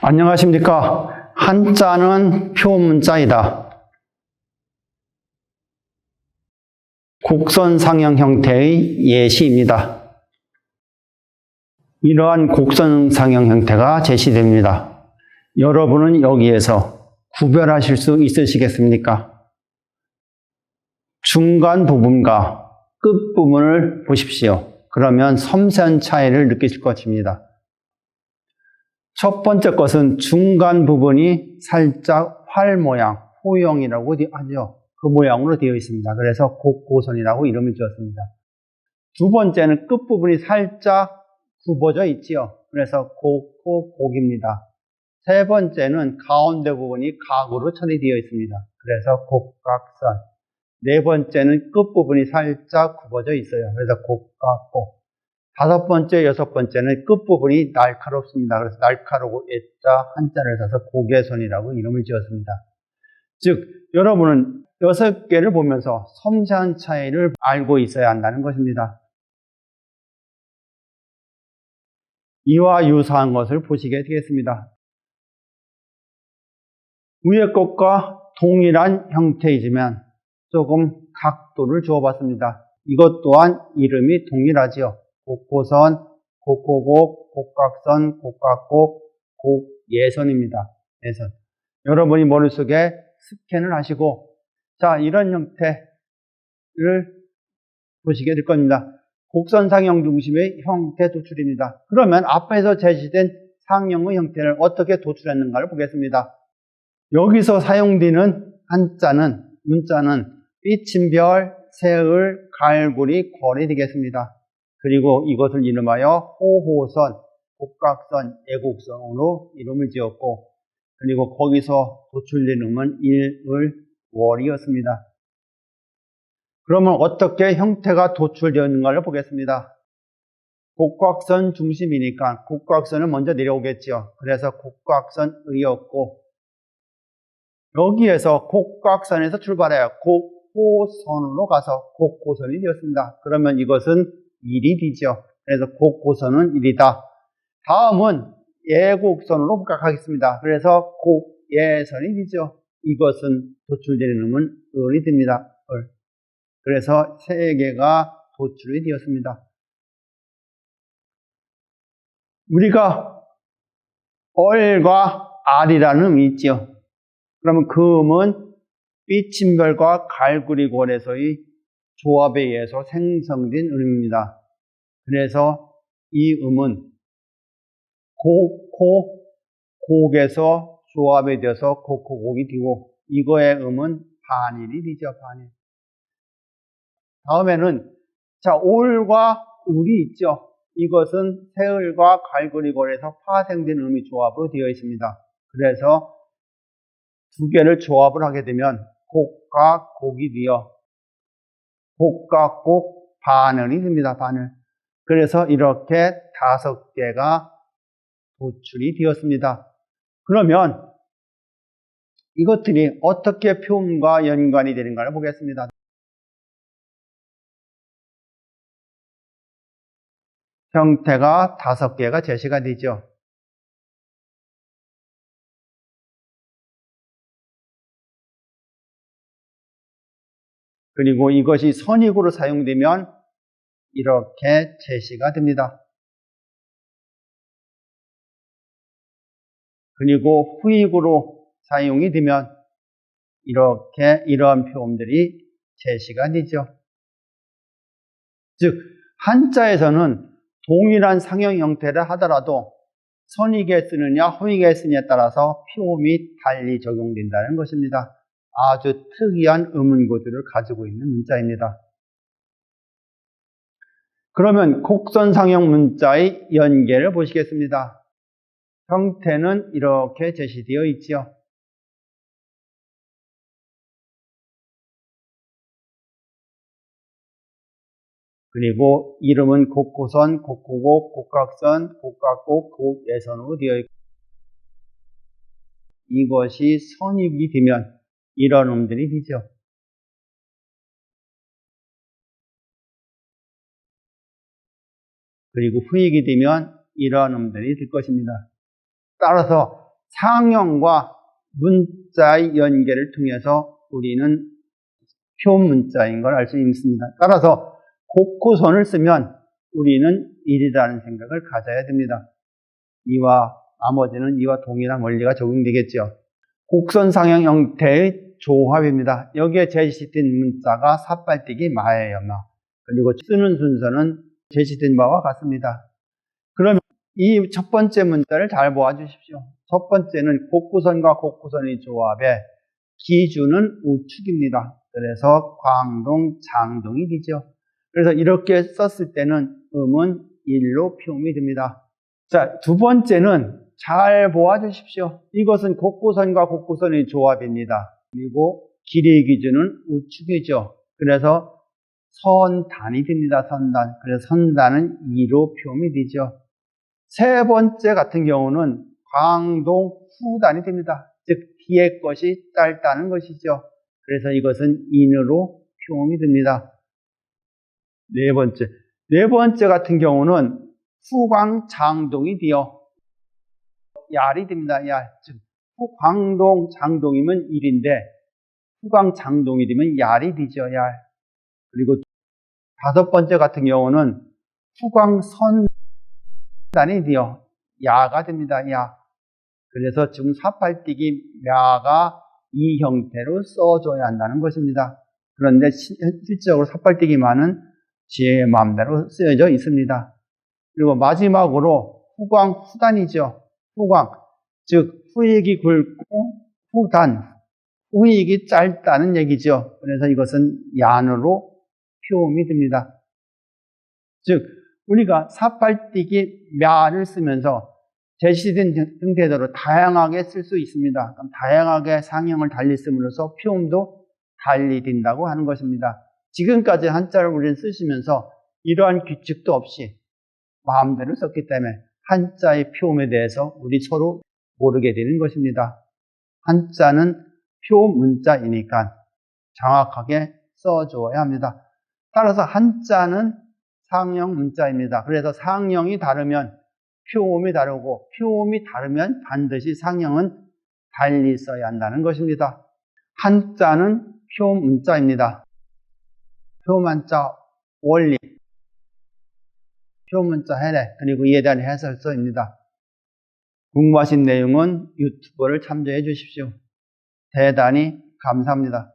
안녕하십니까. 한자는 표문자이다. 곡선상형 형태의 예시입니다. 이러한 곡선상형 형태가 제시됩니다. 여러분은 여기에서 구별하실 수 있으시겠습니까? 중간 부분과 끝 부분을 보십시오. 그러면 섬세한 차이를 느끼실 것입니다. 첫 번째 것은 중간 부분이 살짝 활 모양, 호형이라고 하죠. 그 모양으로 되어 있습니다. 그래서 곡고선이라고 이름을 지었습니다. 두 번째는 끝부분이 살짝 굽어져 있지요. 그래서 곡입니다. 세 번째는 가운데 부분이 각으로 처리되어 있습니다. 그래서 곡각선. 네 번째는 끝부분이 살짝 굽어져 있어요. 그래서 곡각곡. 다섯 번째, 여섯 번째는 끝부분이 날카롭습니다. 그래서 날카롭고 애자 한자를 써서 곡외선이라고 이름을 지었습니다. 즉, 여러분은 6개를 보면서 섬세한 차이를 알고 있어야 한다는 것입니다. 이와 유사한 것을 보시게 되겠습니다. 위의 것과 동일한 형태이지만 조금 각도를 주어봤습니다. 이것 또한 이름이 동일하지요. 곡고선, 곡고곡, 곡각선, 곡각곡, 곡예선입니다. 예선. 여러분이 머릿속에 스캔을 하시고, 자, 이런 형태를 보시게 될 겁니다. 곡선상형 중심의 형태 도출입니다. 그러면 앞에서 제시된 상형의 형태를 어떻게 도출했는가를 보겠습니다. 여기서 사용되는 한자는, 문자는 삐침별, 세을, 갈고리, 궐이 되겠습니다. 그리고 이것을 이름하여 호호선, 곡각선, 애곡선으로 이름을 지었고, 그리고 거기서 도출된 음은 일을, 월이었습니다. 그러면 어떻게 형태가 도출되었는가를 보겠습니다. 곡각선 중심이니까 곡각선을 먼저 내려오겠죠. 그래서 곡각선의였고, 여기에서 곡각선에서 출발해요. 곡고선으로 가서 곡고선이 되었습니다. 그러면 이것은 일이 되죠. 그래서 곡고선은 일이다. 다음은 예곡선으로 복각하겠습니다. 그래서 곡예선이 되죠. 이것은 도출되는 음은 을이 됩니다. 을. 그래서 3개가 도출이 되었습니다. 우리가 얼과 알이라는 음이 있죠. 그러면 그 음은 삐침별과 갈구리골에서의 조합에 의해서 생성된 음입니다. 그래서 이 음은 곡에서 조합이 되어서 곡이 되고, 이거의 음은 반일이 되죠, 반일. 다음에는, 자, 올과 울이 있죠. 이것은 세을과 갈구리골에서 파생된 음이 조합으로 되어 있습니다. 그래서 2개를 조합을 하게 되면 곡과 곡이 되어 곡과 곡 반을이 됩니다. 반을. 그래서 이렇게 5개가 도출이 되었습니다. 그러면 이것들이 어떻게 표음과 연관이 되는가를 보겠습니다. 형태가 5개가 제시가 되죠. 그리고 이것이 선익으로 사용되면 이렇게 제시가 됩니다. 그리고 후익으로 사용이 되면 이러한 표음들이 제시가 되죠. 즉, 한자에서는 동일한 상형 형태를 하더라도 선익에 쓰느냐 후익에 쓰느냐에 따라서 표음이 달리 적용된다는 것입니다. 아주 특이한 음운구조를 가지고 있는 문자입니다. 그러면 곡선상형 문자의 연계를 보시겠습니다. 형태는 이렇게 제시되어 있지요. 그리고 이름은 곡고선, 곡고곡, 곡각선, 곡각곡, 곡예선으로 되어 있고, 이것이 선익이 되면 이런 음들이 되죠. 그리고 후익이 되면 이런 음들이 될 것입니다. 따라서 상형과 문자의 연계를 통해서 우리는 표 문자인 걸 알 수 있습니다. 따라서 곡구선을 쓰면 우리는 1이라는 생각을 가져야 됩니다. 나머지는 이와 동일한 원리가 적용되겠죠. 곡선 상형 형태의 조합입니다. 여기에 제시된 문자가 삿발뛰기 마예요. 그리고 쓰는 순서는 제시된 바와 같습니다. 그러면 이 첫 번째 문자를 잘 보아주십시오. 첫 번째는 곡구선과 곡구선의 조합의 기준은 우축입니다. 그래서 광동, 장동이 되죠. 그래서 이렇게 썼을 때는 음은 1로 표음이 됩니다. 자, 두 번째는 잘 보아주십시오. 이것은 곡구선과 곡구선의 조합입니다. 그리고 길이의 기준은 우축이죠. 그래서 선단이 됩니다. 선단. 그래서 선단은 2로 표음이 되죠. 세 번째 같은 경우는 광동 후단이 됩니다. 즉 뒤에 것이 짧다는 것이죠. 그래서 이것은 인으로 표음이 됩니다. 네 번째 같은 경우는 후광 장동이 되어 얄이 됩니다. 얄. 즉 후광동 장동이면 1인데 후광 장동이 되면 얄이 되죠. 얄. 그리고 다섯 번째 같은 경우는 후광 선단이 되어 야가 됩니다. 야. 그래서 지금 삿발뛰기 야가 이 형태로 써줘야 한다는 것입니다. 그런데 실질적으로 삿발뛰기만은 제 마음대로 쓰여져 있습니다. 그리고 마지막으로 후광 후단이죠. 후광, 즉 후익이 굵고 후단, 후익이 짧다는 얘기죠. 그래서 이것은 얀으로 표음이 됩니다. 즉 우리가 삿발뛰기 묘를 쓰면서 제시된 형태대로 다양하게 쓸 수 있습니다. 그럼 다양하게 상형을 달리 씀으로써 표음도 달리 된다고 하는 것입니다. 지금까지 한자를 우리는 쓰시면서 이러한 규칙도 없이 마음대로 썼기 때문에 한자의 표음에 대해서 우리 서로 모르게 되는 것입니다. 한자는 표문자이니까 정확하게 써줘야 합니다. 따라서 한자는 상형 문자입니다. 그래서 상형이 다르면 표음이 다르고 표음이 다르면 반드시 상형은 달리 써야 한다는 것입니다. 한자는 표문자입니다. 표문자 원리, 표문자 해례, 그리고 이에 대한 해설서입니다. 궁금하신 내용은 유튜브를 참조해 주십시오. 대단히 감사합니다.